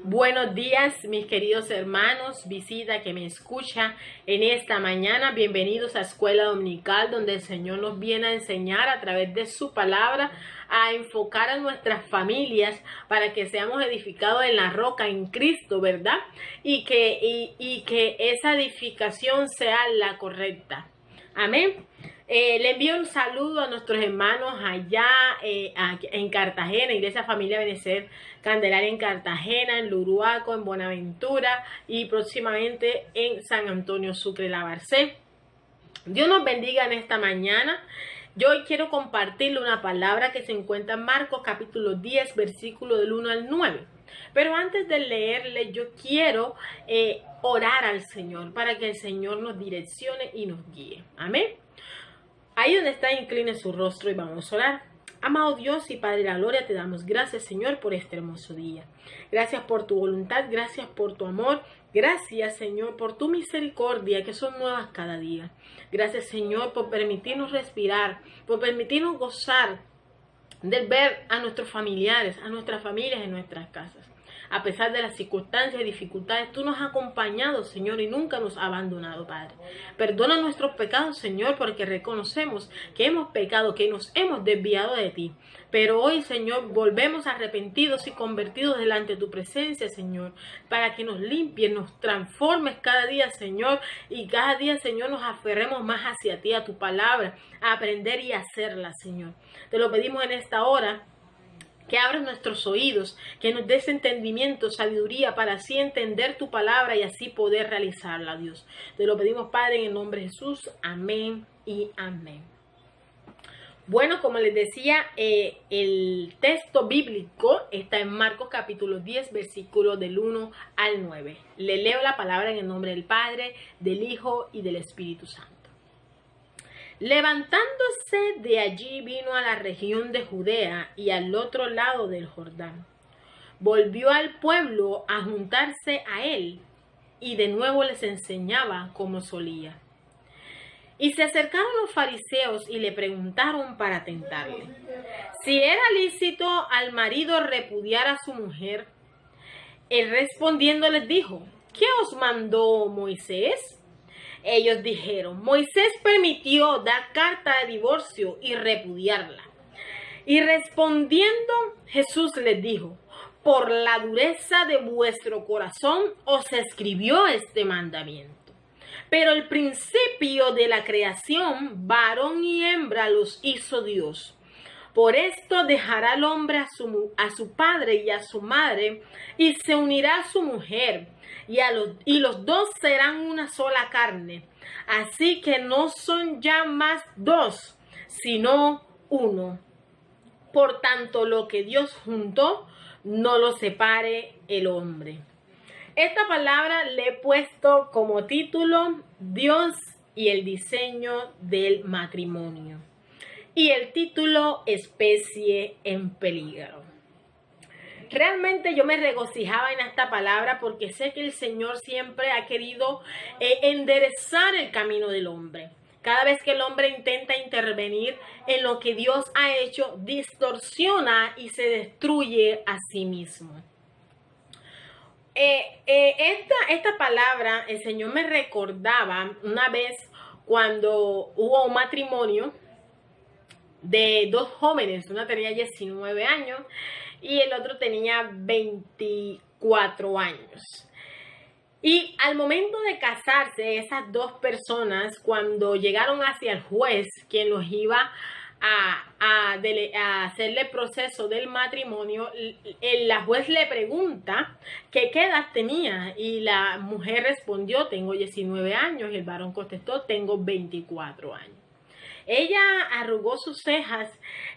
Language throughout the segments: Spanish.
Buenos días, mis queridos hermanos, visita que me escucha en esta mañana. Bienvenidos a Escuela Dominical, donde el Señor nos viene a enseñar a través de su palabra a enfocar a nuestras familias para que seamos edificados en la roca, en Cristo, ¿verdad? Y que esa edificación sea la correcta. Amén. Le envío un saludo a nuestros hermanos allá en Cartagena, Iglesia Familia Benecer Candelaria en Cartagena, en Luruaco, en Buenaventura y próximamente en San Antonio Sucre, La Barcé. Dios nos bendiga en esta mañana. Yo hoy quiero compartirle una palabra que se encuentra en Marcos capítulo 10, versículo del 1 al 9. Pero antes de leerle, yo quiero orar al Señor para que el Señor nos direccione y nos guíe. Amén. Ahí donde está, incline su rostro y vamos a orar. Amado Dios y Padre de la Gloria, te damos gracias, Señor, por este hermoso día. Gracias por tu voluntad, gracias por tu amor. Gracias, Señor, por tu misericordia, que son nuevas cada día. Gracias, Señor, por permitirnos respirar, por permitirnos gozar de ver a nuestros familiares, a nuestras familias en nuestras casas. A pesar de las circunstancias y dificultades, tú nos has acompañado, Señor, y nunca nos has abandonado, Padre. Perdona nuestros pecados, Señor, porque reconocemos que hemos pecado, que nos hemos desviado de ti. Pero hoy, Señor, volvemos arrepentidos y convertidos delante de tu presencia, Señor, para que nos limpies, nos transformes cada día, Señor, y cada día, Señor, nos aferremos más hacia ti, a tu palabra, a aprender y a hacerla, Señor. Te lo pedimos en esta hora. Que abras nuestros oídos, que nos des entendimiento, sabiduría para así entender tu palabra y así poder realizarla, Dios. Te lo pedimos, Padre, en el nombre de Jesús. Amén y amén. Bueno, como les decía, el texto bíblico está en Marcos capítulo 10, versículos del 1 al 9. Le leo la palabra en el nombre del Padre, del Hijo y del Espíritu Santo. Levantándose de allí vino a la región de Judea y al otro lado del Jordán. Volvió al pueblo a juntarse a él y de nuevo les enseñaba como solía. Y se acercaron los fariseos y le preguntaron para tentarle si era lícito al marido repudiar a su mujer. Él respondiendo les dijo: ¿qué os mandó Moisés? Ellos dijeron: Moisés permitió dar carta de divorcio y repudiarla. Y respondiendo Jesús les dijo: por la dureza de vuestro corazón os escribió este mandamiento. Pero el principio de la creación, varón y hembra los hizo Dios. Por esto dejará el hombre a su padre y a su madre, y se unirá a su mujer, y los dos serán una sola carne. Así que no son ya más dos, sino uno. Por tanto, lo que Dios juntó, no lo separe el hombre. Esta palabra le he puesto como título: Dios y el diseño del matrimonio. Y el título: especie en peligro. Realmente yo me regocijaba en esta palabra porque sé que el Señor siempre ha querido enderezar el camino del hombre. Cada vez que el hombre intenta intervenir en lo que Dios ha hecho, distorsiona y se destruye a sí mismo. Esta palabra, el Señor me recordaba una vez cuando hubo un matrimonio de dos jóvenes. Una tenía 19 años y el otro tenía 24 años. Y al momento de casarse, esas dos personas, cuando llegaron hacia el juez, quien los iba a hacerle el proceso del matrimonio, la juez le pregunta que qué edad tenía y la mujer respondió: tengo 19 años, y el varón contestó: tengo 24 años. Ella arrugó sus cejas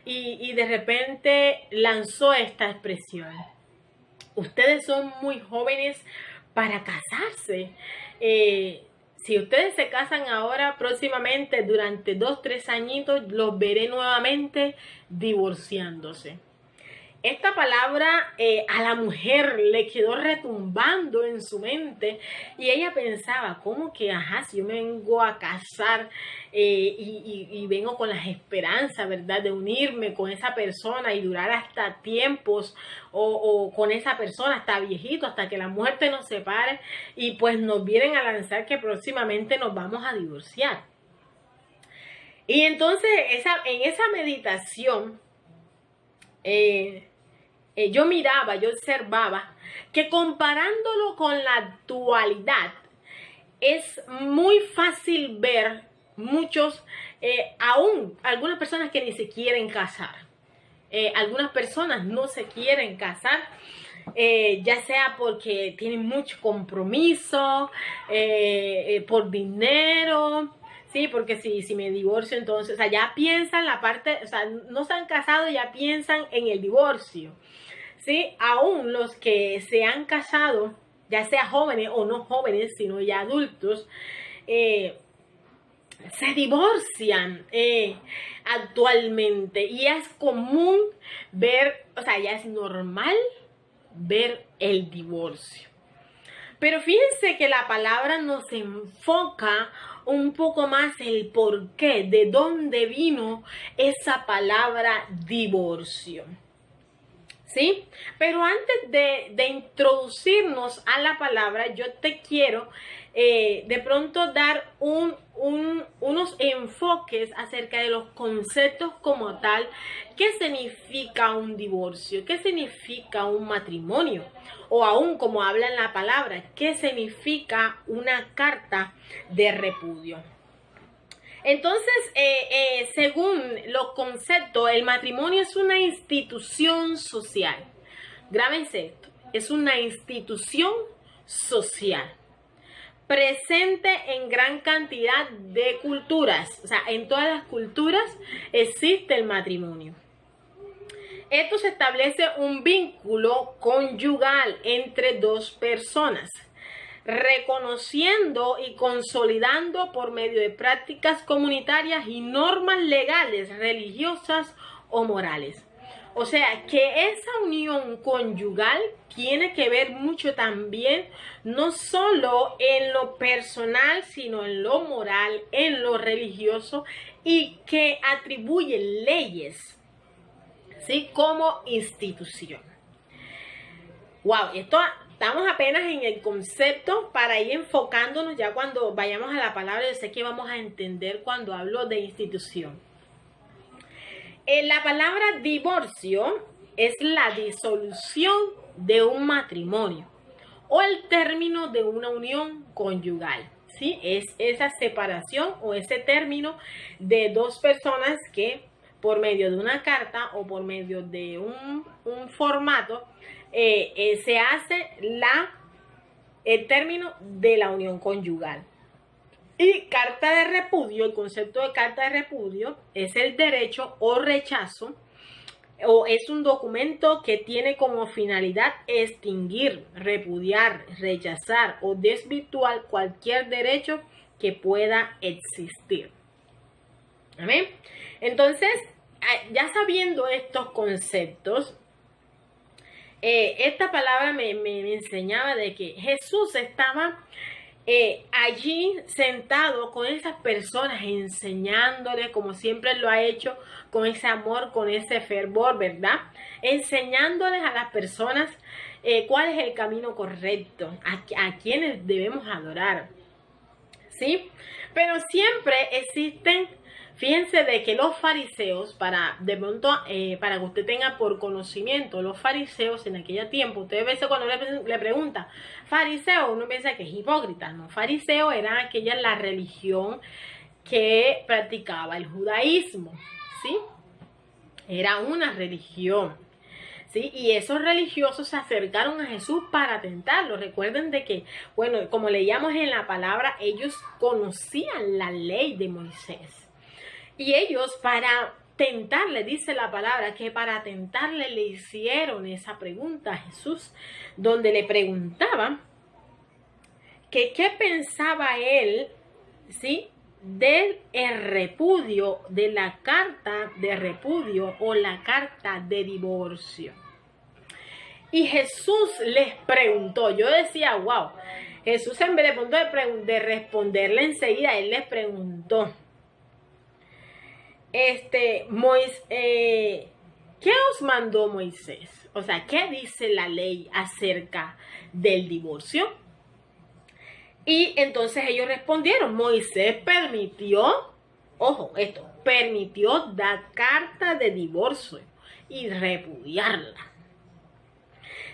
y de repente lanzó esta expresión: ustedes son muy jóvenes para casarse. Si ustedes se casan ahora, próximamente, durante 2-3 añitos, los veré nuevamente divorciándose. esta palabra a la mujer le quedó retumbando en su mente y ella pensaba, ¿cómo que, si yo me vengo a casar y vengo con las esperanzas, ¿verdad?, de unirme con esa persona y durar hasta tiempos o con esa persona hasta viejito, hasta que la muerte nos separe y pues nos vienen a lanzar que próximamente nos vamos a divorciar. Y entonces en esa meditación yo miraba, yo observaba que comparándolo con la actualidad es muy fácil ver muchos, aún algunas personas que ni se quieren casar. Algunas personas no se quieren casar, ya sea porque tienen mucho compromiso, por dinero. Sí, porque si me divorcio, entonces, o sea, ya piensan la parte, o sea, no se han casado, ya piensan en el divorcio. Sí, aún los que se han casado, ya sea jóvenes o no jóvenes, sino ya adultos, se divorcian actualmente. Y es común ver, o sea, ya es normal ver el divorcio. Pero fíjense que la palabra nos enfoca un poco más el porqué, de dónde vino esa palabra divorcio. ¿Sí? Pero antes de introducirnos a la palabra, yo te quiero de pronto dar unos enfoques acerca de los conceptos como tal. ¿Qué significa un divorcio? ¿Qué significa un matrimonio? O aún como habla en la palabra, ¿qué significa una carta de repudio? Entonces, según los conceptos, el matrimonio es una institución social. Grábense esto, es una institución social presente en gran cantidad de culturas. O sea, en todas las culturas existe el matrimonio. Esto se establece un vínculo conyugal entre dos personas, reconociendo y consolidando por medio de prácticas comunitarias y normas legales, religiosas o morales. O sea, que esa unión conyugal tiene que ver mucho también, no solo en lo personal, sino en lo moral, en lo religioso, y que atribuye leyes, ¿sí?, como institución. Wow, estamos apenas en el concepto para ir enfocándonos ya cuando vayamos a la palabra. Yo sé que vamos a entender cuando hablo de institución. La palabra divorcio es la disolución de un matrimonio o el término de una unión conyugal. ¿Sí? Es esa separación o ese término de dos personas que por medio de una carta o por medio de un formato se hace el término de la unión conyugal. Y carta de repudio, el concepto de carta de repudio es el derecho o rechazo, o es un documento que tiene como finalidad extinguir, repudiar, rechazar o desvirtuar cualquier derecho que pueda existir. ¿Amén? Entonces, ya sabiendo estos conceptos, esta palabra me enseñaba de que Jesús estaba allí sentado con esas personas, enseñándoles como siempre lo ha hecho, con ese amor, con ese fervor, ¿verdad? Enseñándoles a las personas cuál es el camino correcto, a quienes debemos adorar, ¿sí? Pero siempre existen, fíjense de que los fariseos, de pronto, para que usted tenga por conocimiento, los fariseos en aquel tiempo, ustedes ven cuando le preguntan, fariseo, uno piensa que es hipócrita, no, fariseo era la religión que practicaba el judaísmo, ¿sí? Era una religión, ¿sí? Y esos religiosos se acercaron a Jesús para tentarlo. Recuerden de que, bueno, como leíamos en la palabra, ellos conocían la ley de Moisés. Y ellos para tentarle, dice la palabra, que para tentarle le hicieron esa pregunta a Jesús, donde le preguntaban que qué pensaba él, ¿sí?, del repudio, de la carta de repudio o la carta de divorcio. Y Jesús les preguntó, yo decía, wow, Jesús en vez de, punto de responderle enseguida, él les preguntó, ¿qué os mandó Moisés? O sea, ¿qué dice la ley acerca del divorcio? Y entonces ellos respondieron, Moisés permitió, ojo, permitió dar carta de divorcio y repudiarla.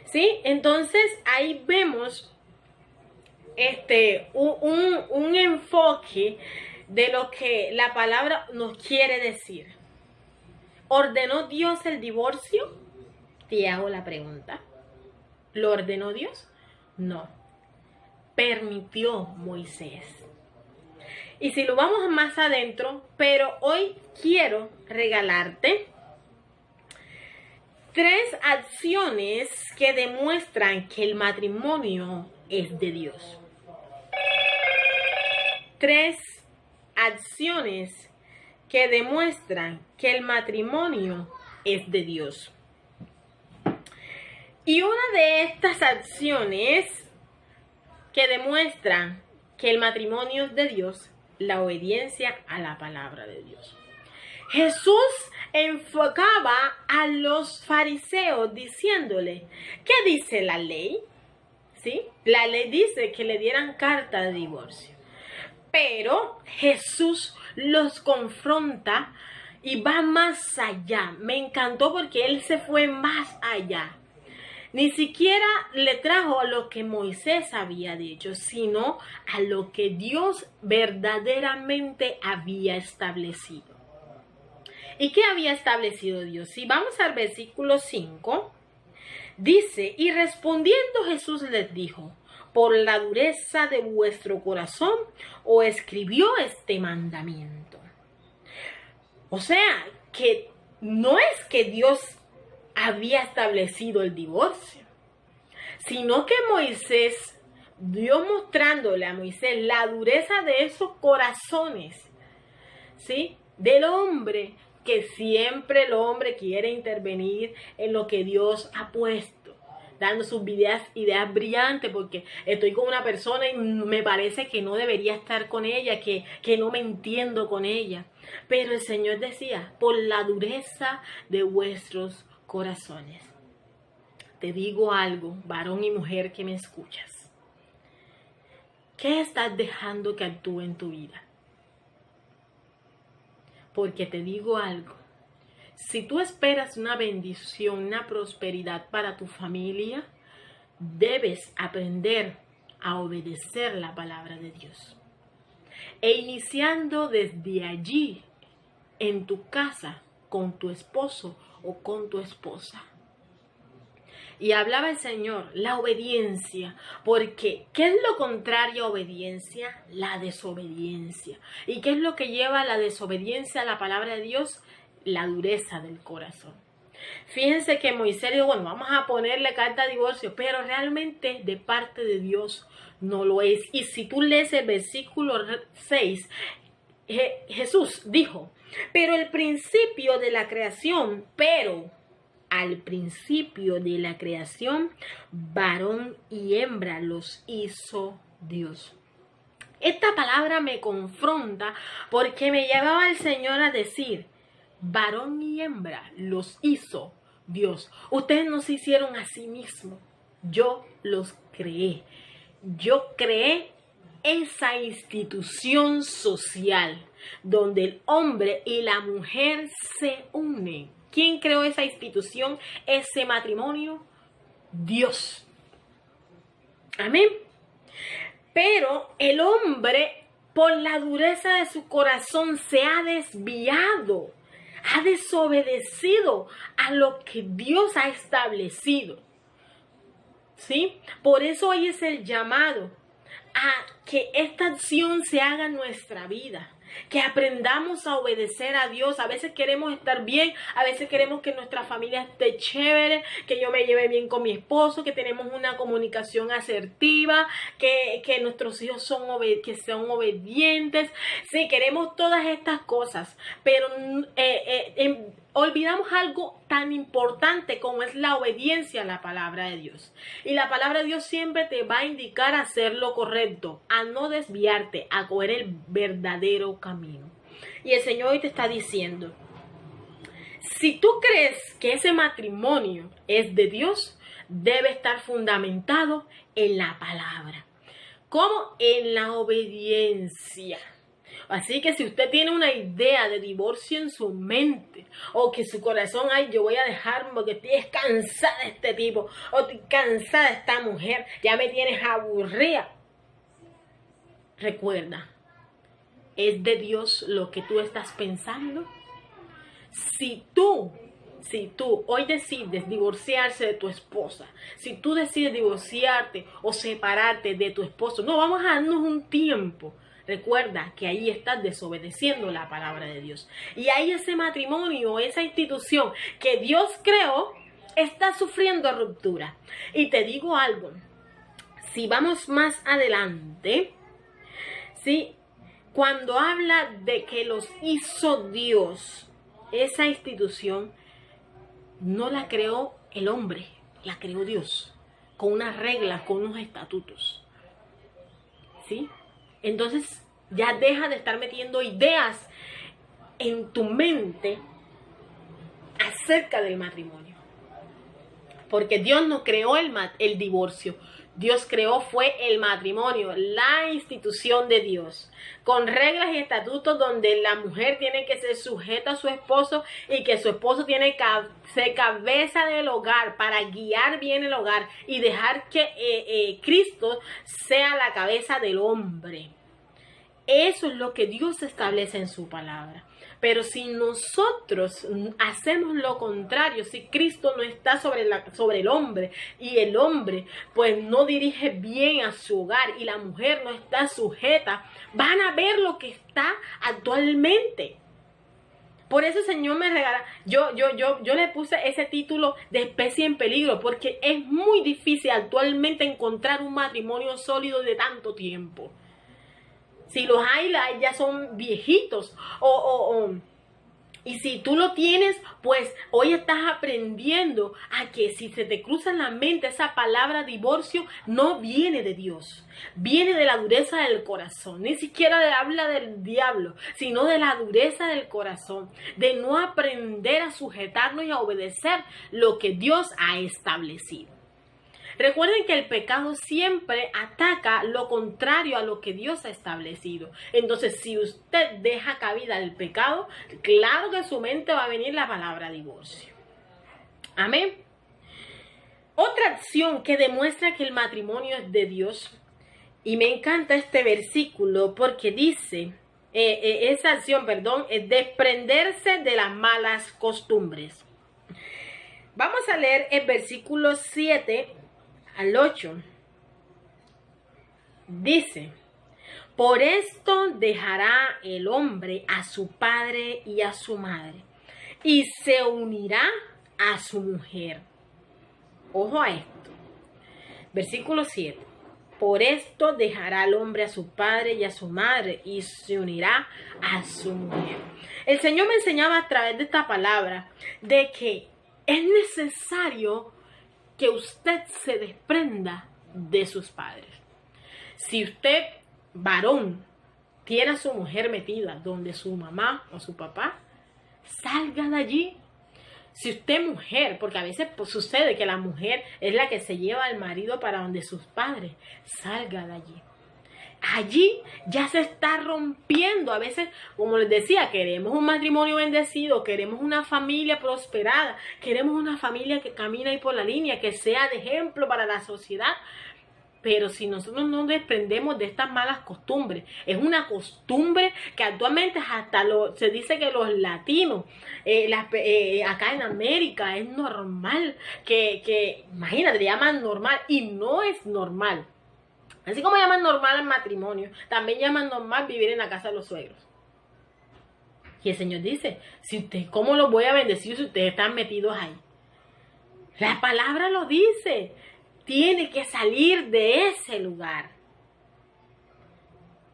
¿Sí? Entonces ahí vemos un enfoque de lo que la palabra nos quiere decir. ¿Ordenó Dios el divorcio? Te hago la pregunta. ¿Lo ordenó Dios? No. Permitió Moisés. Y si lo vamos más adentro, pero hoy quiero regalarte 3 acciones que demuestran que el matrimonio es de Dios. 3 acciones que demuestran que el matrimonio es de Dios. Y una de estas acciones que demuestran que el matrimonio es de Dios, la obediencia a la palabra de Dios. Jesús enfocaba a los fariseos diciéndole, ¿qué dice la ley? ¿Sí? La ley dice que le dieran carta de divorcio. Pero Jesús los confronta y va más allá. Me encantó porque él se fue más allá. Ni siquiera le trajo a lo que Moisés había dicho, sino a lo que Dios verdaderamente había establecido. ¿Y qué había establecido Dios? Si vamos al versículo 5, dice, y respondiendo Jesús les dijo, por la dureza de vuestro corazón os escribió este mandamiento. O sea, que no es que Dios había establecido el divorcio, sino que Moisés, Dios mostrándole a Moisés la dureza de esos corazones, ¿sí? Del hombre, que siempre el hombre quiere intervenir en lo que Dios ha puesto, dando sus ideas brillantes, porque estoy con una persona y me parece que no debería estar con ella, que no me entiendo con ella. Pero el Señor decía, por la dureza de vuestros corazones. Te digo algo, varón y mujer que me escuchas. ¿Qué estás dejando que actúe en tu vida? Porque te digo algo, si tú esperas una bendición, una prosperidad para tu familia, debes aprender a obedecer la palabra de Dios. E iniciando desde allí, en tu casa, con tu esposo o con tu esposa. Y hablaba el Señor, la obediencia, porque ¿qué es lo contrario a obediencia? La desobediencia. ¿Y qué es lo que lleva a la desobediencia a la palabra de Dios? La dureza del corazón. Fíjense que Moisés dijo, bueno, vamos a ponerle carta de divorcio, pero realmente de parte de Dios no lo es. Y si tú lees el versículo 6, Jesús dijo, pero el principio de la creación, al principio de la creación, varón y hembra los hizo Dios. Esta palabra me confronta porque me llevaba el Señor a decir, varón y hembra los hizo Dios. Ustedes no se hicieron a sí mismos, yo los creé. Yo creé esa institución social donde el hombre y la mujer se unen. ¿Quién creó esa institución, ese matrimonio? Dios. Amén. Pero el hombre, por la dureza de su corazón, se ha desviado, ha desobedecido a lo que Dios ha establecido. ¿Sí? Por eso hoy es el llamado a que esta acción se haga en nuestra vida. Que aprendamos a obedecer a Dios. A veces queremos estar bien, a veces queremos que nuestra familia esté chévere, que yo me lleve bien con mi esposo, que tenemos una comunicación asertiva, que nuestros hijos son obedientes. Sí, queremos todas estas cosas, pero olvidamos algo tan importante como es la obediencia a la palabra de Dios. Y la palabra de Dios siempre te va a indicar a hacer lo correcto, a no desviarte, a coger el verdadero camino. Y el Señor hoy te está diciendo, si tú crees que ese matrimonio es de Dios, debe estar fundamentado en la palabra. ¿Cómo? En la obediencia. Así que si usted tiene una idea de divorcio en su mente, o que su corazón, ay, yo voy a dejarme porque estoy cansada de este tipo, o estoy cansada de esta mujer, ya me tienes aburrida. Recuerda, ¿es de Dios lo que tú estás pensando? Si tú hoy decides divorciarse de tu esposa, si tú decides divorciarte o separarte de tu esposo, no, vamos a darnos un tiempo. Recuerda que ahí estás desobedeciendo la palabra de Dios. Y ahí ese matrimonio, esa institución que Dios creó, está sufriendo ruptura. Y te digo algo, si vamos más adelante, ¿sí? Cuando habla de que los hizo Dios, esa institución no la creó el hombre, la creó Dios, con unas reglas, con unos estatutos. ¿Sí? Entonces ya deja de estar metiendo ideas en tu mente acerca del matrimonio. Porque Dios no creó el divorcio. Dios creó fue el matrimonio, la institución de Dios, con reglas y estatutos donde la mujer tiene que ser sujeta a su esposo y que su esposo tiene que ser cabeza del hogar para guiar bien el hogar y dejar que Cristo sea la cabeza del hombre. Eso es lo que Dios establece en su palabra. Pero si nosotros hacemos lo contrario, si Cristo no está sobre el hombre y el hombre pues no dirige bien a su hogar y la mujer no está sujeta, van a ver lo que está actualmente. Por eso el Señor me regala, yo le puse ese título de especie en peligro, porque es muy difícil actualmente encontrar un matrimonio sólido de tanto tiempo. Si los hay, ya son viejitos. Y si tú lo tienes, pues hoy estás aprendiendo a que si se te cruza en la mente esa palabra divorcio, no viene de Dios. Viene de la dureza del corazón. Ni siquiera habla del diablo, sino de la dureza del corazón. De no aprender a sujetarnos y a obedecer lo que Dios ha establecido. Recuerden que el pecado siempre ataca lo contrario a lo que Dios ha establecido. Entonces, si usted deja cabida al pecado, claro que en su mente va a venir la palabra divorcio. Amén. Otra acción que demuestra que el matrimonio es de Dios, y me encanta este versículo porque dice, esa acción, es desprenderse de las malas costumbres. Vamos a leer el versículo 7 al 8. Dice, por esto dejará el hombre a su padre y a su madre, y se unirá a su mujer. Ojo a esto. Versículo 7. Por esto dejará el hombre a su padre y a su madre, y se unirá a su mujer. El Señor me enseñaba a través de esta palabra de que es necesario que usted se desprenda de sus padres. Si usted, varón, tiene a su mujer metida donde su mamá o su papá, salga de allí. Si usted, mujer, porque a veces sucede que la mujer es la que se lleva al marido para donde sus padres, salga de allí. Allí ya se está rompiendo. A veces, como les decía, queremos un matrimonio bendecido, queremos una familia prosperada, queremos una familia que camina ahí por la línea, que sea de ejemplo para la sociedad. Pero si nosotros no desprendemos de estas malas costumbres, es una costumbre que actualmente hasta se dice que los latinos, acá en América, es normal, que imagínate, le llaman normal y no es normal. Así como llaman normal el matrimonio, también llaman normal vivir en la casa de los suegros. Y el Señor dice, ¿cómo los voy a bendecir si ustedes están metidos ahí? La palabra lo dice. Tiene que salir de ese lugar.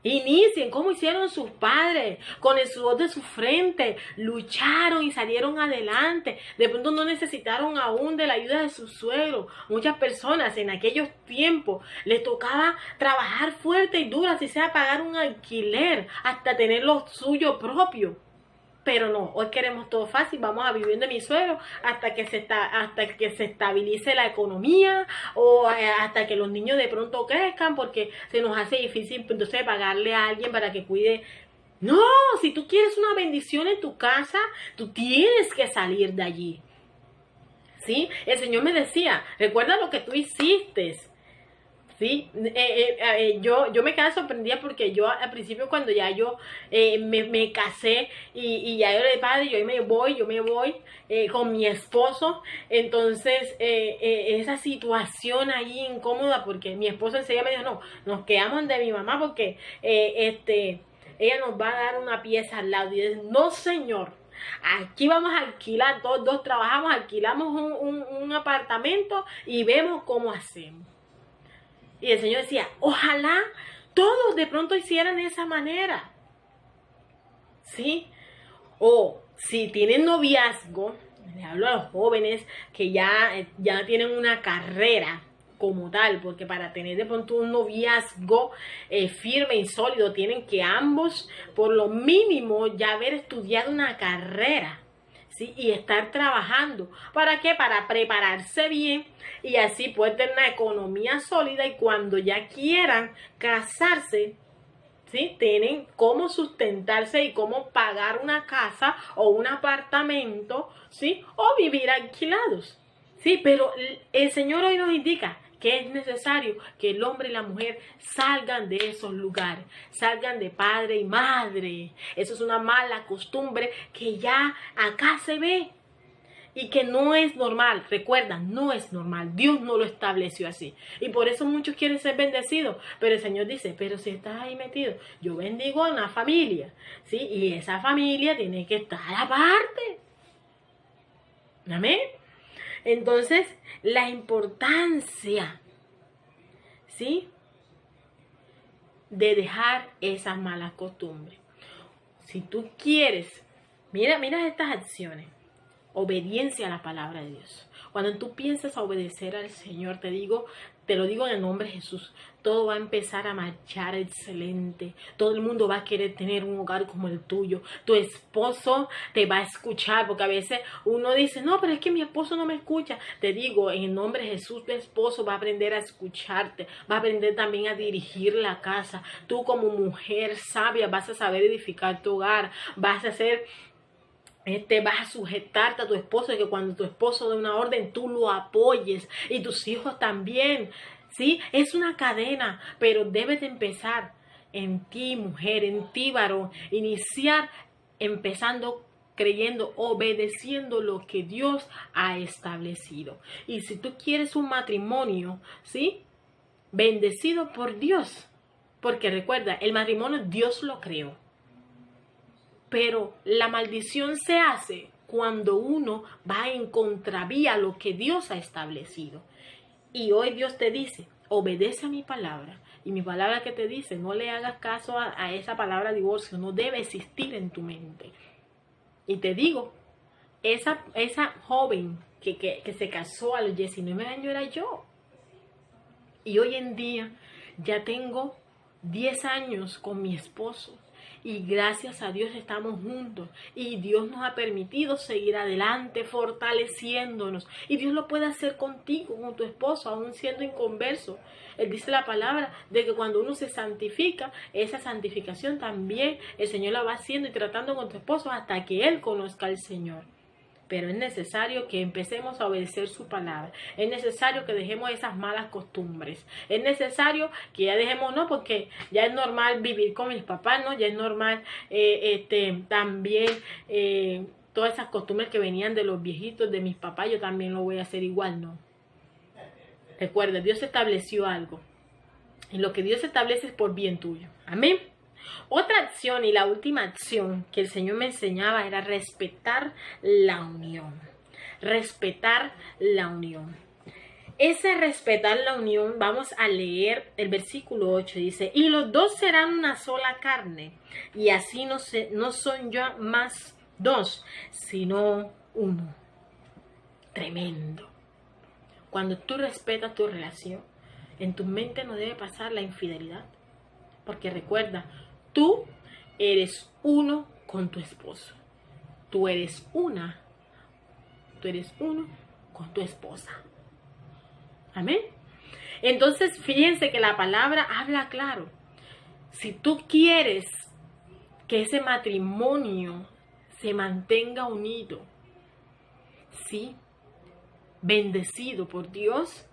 Inicien como hicieron sus padres, con el sudor de su frente, lucharon y salieron adelante. De pronto no necesitaron aún de la ayuda de su suegro. Muchas personas en aquellos tiempos les tocaba trabajar fuerte y duro, así sea pagar un alquiler, hasta tener lo suyo propio. Pero no, hoy queremos todo fácil, vamos a vivir de mi suegro hasta que se estabilice la economía o hasta que los niños de pronto crezcan, porque se nos hace difícil entonces pagarle a alguien para que cuide. No, si tú quieres una bendición en tu casa, tú tienes que salir de allí. ¿Sí? El Señor me decía, recuerda lo que tú hiciste. Sí, yo me quedé sorprendida porque yo al principio cuando ya yo me casé y ya yo era de padre, yo me voy con mi esposo. Entonces esa situación ahí incómoda, porque mi esposo enseguida me dijo, no, nos quedamos de mi mamá porque ella nos va a dar una pieza al lado. Y yo dije, no señor, aquí vamos a alquilar, todos dos trabajamos, alquilamos un apartamento y vemos cómo hacemos. Y el Señor decía, ojalá todos de pronto hicieran de esa manera. ¿Sí? O si tienen noviazgo, le hablo a los jóvenes que ya tienen una carrera como tal, porque para tener de pronto un noviazgo firme y sólido, tienen que ambos, por lo mínimo, ya haber estudiado una carrera. ¿Sí? Y estar trabajando. ¿Para qué? Para prepararse bien y así poder tener una economía sólida y cuando ya quieran casarse, ¿sí? Tienen cómo sustentarse y cómo pagar una casa o un apartamento, ¿sí? O vivir alquilados. ¿Sí? Pero el Señor hoy nos indica que es necesario que el hombre y la mujer salgan de esos lugares, salgan de padre y madre. Eso es una mala costumbre que ya acá se ve y que no es normal. Recuerda, no es normal. Dios no lo estableció así. Y por eso muchos quieren ser bendecidos. Pero el Señor dice, pero si estás ahí metido, yo bendigo a una familia, ¿sí? Y esa familia tiene que estar aparte. Amén. Entonces, la importancia, ¿sí?, de dejar esas malas costumbres. Si tú quieres, mira estas acciones. Obediencia a la palabra de Dios. Cuando tú piensas a obedecer al Señor, te lo digo en el nombre de Jesús, todo va a empezar a marchar excelente. Todo el mundo va a querer tener un hogar como el tuyo. Tu esposo te va a escuchar, porque a veces uno dice, no, pero es que mi esposo no me escucha. Te digo, en el nombre de Jesús, tu esposo va a aprender a escucharte, va a aprender también a dirigir la casa. Tú como mujer sabia vas a saber edificar tu hogar, vas a sujetarte a tu esposo, y que cuando tu esposo dé una orden, tú lo apoyes, y tus hijos también, ¿sí? Es una cadena, pero debes de empezar en ti, mujer, en ti, varón, iniciar empezando creyendo, obedeciendo lo que Dios ha establecido. Y si tú quieres un matrimonio, ¿sí?, bendecido por Dios, porque recuerda, el matrimonio Dios lo creó. Pero la maldición se hace cuando uno va en contravía a lo que Dios ha establecido. Y hoy Dios te dice, obedece a mi palabra. Y mi palabra que te dice, no le hagas caso a esa palabra divorcio, no debe existir en tu mente. Y te digo, esa joven que se casó a los 19 años era yo. Y hoy en día ya tengo 10 años con mi esposo. Y gracias a Dios estamos juntos. Y Dios nos ha permitido seguir adelante, fortaleciéndonos. Y Dios lo puede hacer contigo, con tu esposo, aún siendo inconverso. Él dice la palabra de que cuando uno se santifica, esa santificación también el Señor la va haciendo y tratando con tu esposo hasta que Él conozca al Señor. Pero es necesario que empecemos a obedecer su palabra. Es necesario que dejemos esas malas costumbres. Es necesario que ya dejemos, no, porque ya es normal vivir con mis papás, ¿no? Ya es normal también todas esas costumbres que venían de los viejitos, de mis papás, yo también lo voy a hacer igual, ¿no? Recuerda, Dios estableció algo. Y lo que Dios establece es por bien tuyo. Amén. Otra acción y la última acción que el Señor me enseñaba era respetar la unión. Respetar la unión. ese respetar la unión, vamos a leer el versículo 8, dice, y los dos serán una sola carne, y así no son ya más dos, sino uno. Tremendo. Cuando tú respetas tu relación, en tu mente no debe pasar la infidelidad, porque recuerda, tú eres uno con tu esposo, tú eres uno con tu esposa. Amén. Entonces, fíjense que la palabra habla claro. Si tú quieres que ese matrimonio se mantenga unido, sí, bendecido por Dios,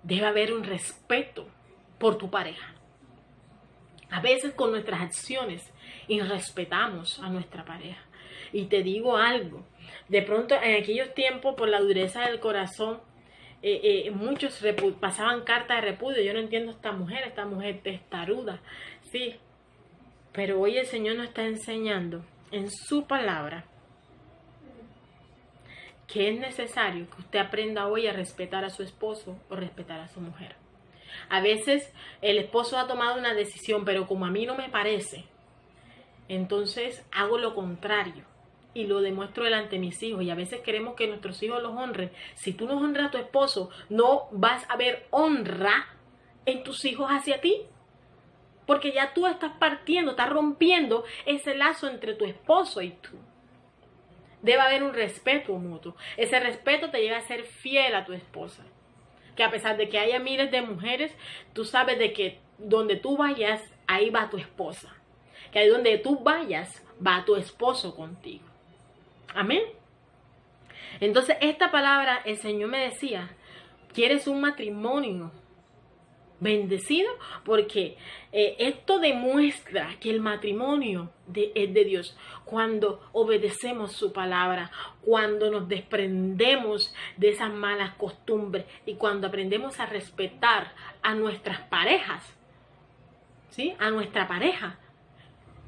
debe haber un respeto por tu pareja. A veces con nuestras acciones irrespetamos a nuestra pareja. Y te digo algo, de pronto en aquellos tiempos, por la dureza del corazón, muchos pasaban cartas de repudio. Yo no entiendo esta mujer testaruda, sí, pero hoy el Señor nos está enseñando en su palabra que es necesario que usted aprenda hoy a respetar a su esposo o respetar a su mujer. A veces el esposo ha tomado una decisión, pero como a mí no me parece, entonces hago lo contrario y lo demuestro delante de mis hijos. Y a veces queremos que nuestros hijos los honren. Si tú no honras a tu esposo, no vas a ver honra en tus hijos hacia ti. Porque ya tú estás partiendo, estás rompiendo ese lazo entre tu esposo y tú. Debe haber un respeto mutuo. Ese respeto te lleva a ser fiel a tu esposa. Que a pesar de que haya miles de mujeres, tú sabes de que donde tú vayas, ahí va tu esposa. Que ahí donde tú vayas, va tu esposo contigo. Amén. Entonces, esta palabra, el Señor me decía, ¿quieres un matrimonio bendecido? Porque esto demuestra que el matrimonio es de Dios. Cuando obedecemos su palabra, cuando nos desprendemos de esas malas costumbres y cuando aprendemos a respetar a nuestras parejas, ¿sí? A nuestra pareja,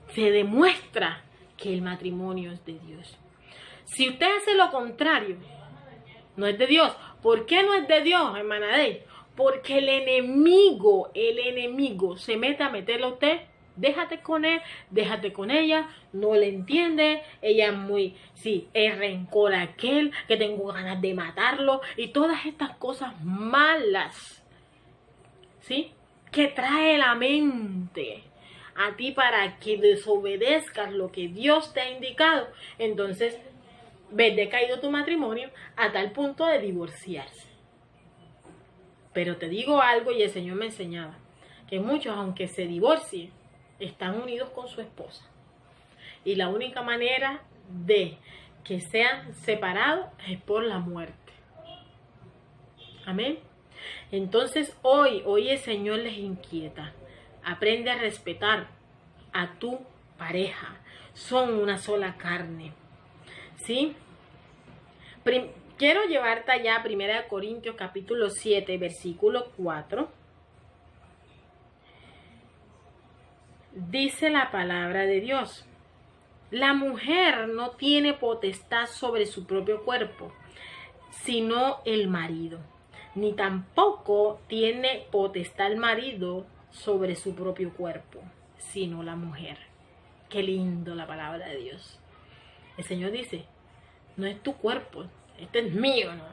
se demuestra que el matrimonio es de Dios. Si usted hace lo contrario, no es de Dios. ¿Por qué no es de Dios, hermana Dey? Porque el enemigo se mete a meterle a usted. Déjate con él, déjate con ella, no le entiende, ella es muy, sí, es rencor aquel, que tengo ganas de matarlo, y todas estas cosas malas, ¿sí? Que trae la mente a ti para que desobedezcas lo que Dios te ha indicado. Entonces, ves decaído tu matrimonio a tal punto de divorciarse. Pero te digo algo, y el Señor me enseñaba, que muchos, aunque se divorcien, están unidos con su esposa. Y la única manera de que sean separados es por la muerte. Amén. Entonces hoy el Señor les inquieta. Aprende a respetar a tu pareja. Son una sola carne. ¿Sí? Quiero llevarte allá a 1 Corintios capítulo 7, versículo 4. Dice la palabra de Dios: la mujer no tiene potestad sobre su propio cuerpo, sino el marido. Ni tampoco tiene potestad el marido sobre su propio cuerpo, sino la mujer. Qué lindo la palabra de Dios. El Señor dice, no es tu cuerpo, este es mío, no.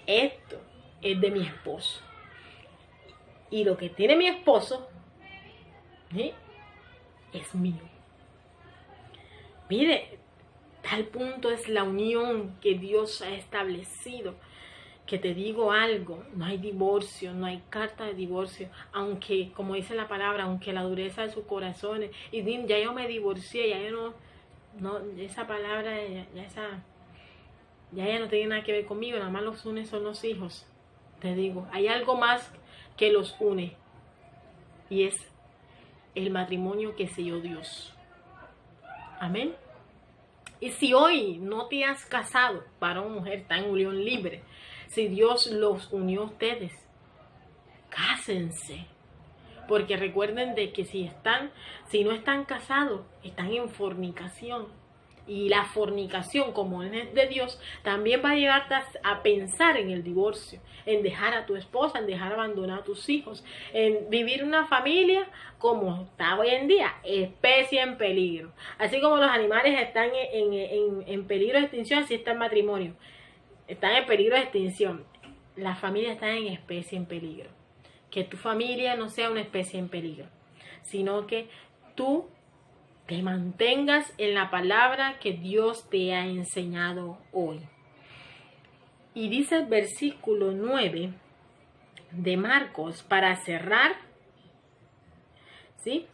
Esto es de mi esposo. Y lo que tiene mi esposo, ¿sí?, es mío. Mire, tal punto es la unión que Dios ha establecido, que te digo algo, no hay divorcio, no hay carta de divorcio, aunque, como dice la palabra, aunque la dureza de sus corazones, y dicen, ya yo me divorcié, ya yo no, esa palabra, ya no tiene nada que ver conmigo, nada más los une son los hijos. Te digo, hay algo más que los une, y es el matrimonio que selló Dios. Amén. Y si hoy no te has casado, varón o mujer, está en unión libre, si Dios los unió a ustedes, cásense. Porque recuerden de que si no están casados, están en fornicación. y la fornicación, como es de Dios, también va a llevarte a pensar en el divorcio, en dejar a tu esposa, en dejar abandonar a tus hijos, en vivir una familia como está hoy en día, especie en peligro. Así como los animales están en peligro de extinción, así está el matrimonio. Están en peligro de extinción. Las familias están en especie en peligro. Que tu familia no sea una especie en peligro, sino que tú te mantengas en la palabra que Dios te ha enseñado hoy. Y dice el versículo 9 de Marcos, para cerrar, ¿sí?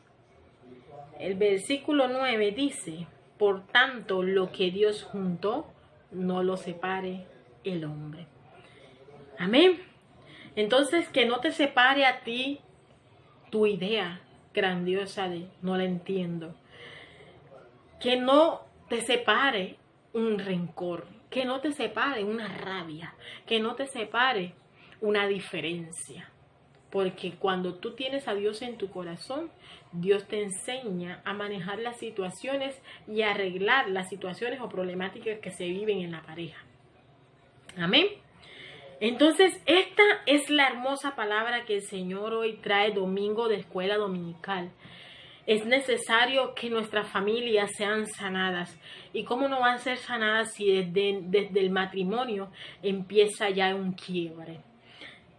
El versículo 9 dice, por tanto, lo que Dios juntó, no lo separe el hombre. Amén. Entonces, que no te separe a ti tu idea grandiosa de no la entiendo. Que no te separe un rencor. Que no te separe una rabia. Que no te separe una diferencia. Porque cuando tú tienes a Dios en tu corazón, Dios te enseña a manejar las situaciones y a arreglar las situaciones o problemáticas que se viven en la pareja. Amén. Entonces, esta es la hermosa palabra que el Señor hoy trae domingo de escuela dominical. Es necesario que nuestras familias sean sanadas. ¿Y cómo no van a ser sanadas si desde el matrimonio empieza ya un quiebre?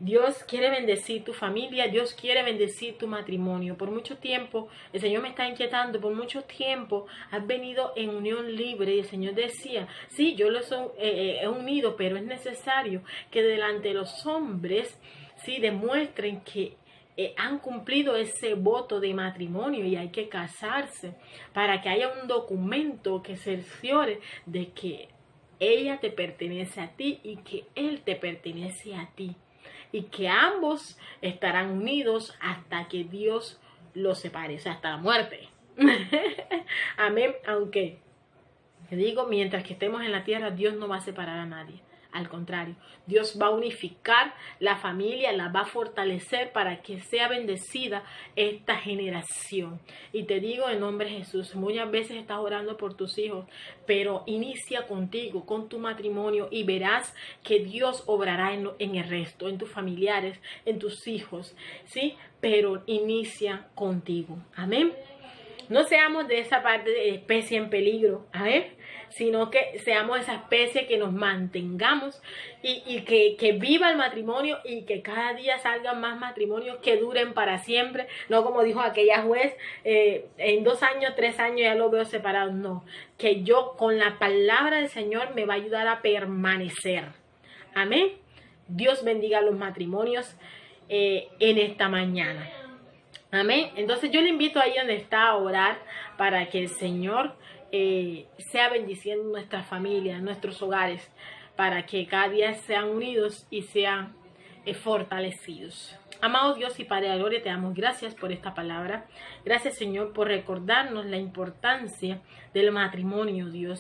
Dios quiere bendecir tu familia, Dios quiere bendecir tu matrimonio. Por mucho tiempo, el Señor me está inquietando, por mucho tiempo has venido en unión libre y el Señor decía, sí, yo los he unido, pero es necesario que delante de los hombres, sí, demuestren que han cumplido ese voto de matrimonio y hay que casarse para que haya un documento que cerciore de que ella te pertenece a ti y que él te pertenece a ti. Y que ambos estarán unidos hasta que Dios los separe, o sea, hasta la muerte. Amén. Aunque, te digo, mientras que estemos en la tierra, Dios no va a separar a nadie. Al contrario, Dios va a unificar la familia, la va a fortalecer para que sea bendecida esta generación. Y te digo en nombre de Jesús, muchas veces estás orando por tus hijos, pero inicia contigo, con tu matrimonio y verás que Dios obrará en el resto, en tus familiares, en tus hijos, ¿sí? Pero inicia contigo. Amén. No seamos de esa parte de especie en peligro, sino que seamos esa especie que nos mantengamos y que viva el matrimonio y que cada día salgan más matrimonios que duren para siempre. No como dijo aquella juez, en 2 años, 3 años ya lo veo separado. No, que yo con la palabra del Señor me va a ayudar a permanecer. Amén. Dios bendiga los matrimonios en esta mañana. Amén. Entonces yo le invito ahí donde está a orar para que el Señor sea bendiciendo nuestras familias, nuestros hogares, para que cada día sean unidos y sean fortalecidos. Amado Dios y Padre de la Gloria, te damos gracias por esta palabra. Gracias, Señor, por recordarnos la importancia del matrimonio, Dios.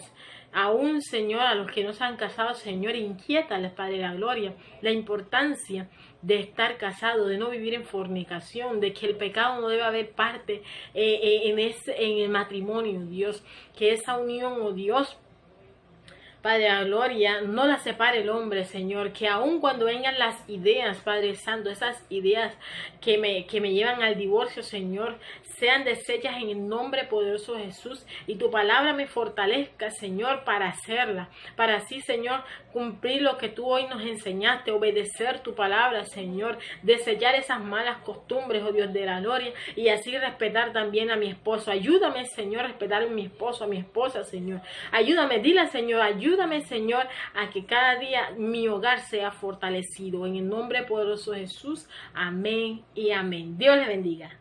Aún, Señor, a los que no se han casado, Señor, inquiétales, Padre de la Gloria, la importancia de estar casado, de no vivir en fornicación, de que el pecado no debe haber parte en el matrimonio, Dios. Que esa unión, oh Dios, Padre de la Gloria, no la separe el hombre, Señor, que aun cuando vengan las ideas, Padre Santo, esas ideas que me llevan al divorcio, Señor, sean deshechas en el nombre poderoso de Jesús y tu palabra me fortalezca, Señor, para hacerla, para así, Señor, cumplir lo que tú hoy nos enseñaste, obedecer tu palabra, Señor, desellar esas malas costumbres, oh Dios de la gloria, y así respetar también a mi esposo. Ayúdame, Señor, a respetar a mi esposo, a mi esposa, Señor. Ayúdame, dile, Señor, ayúdame, Señor, a que cada día mi hogar sea fortalecido. En el nombre poderoso de Jesús, amén y amén. Dios le bendiga.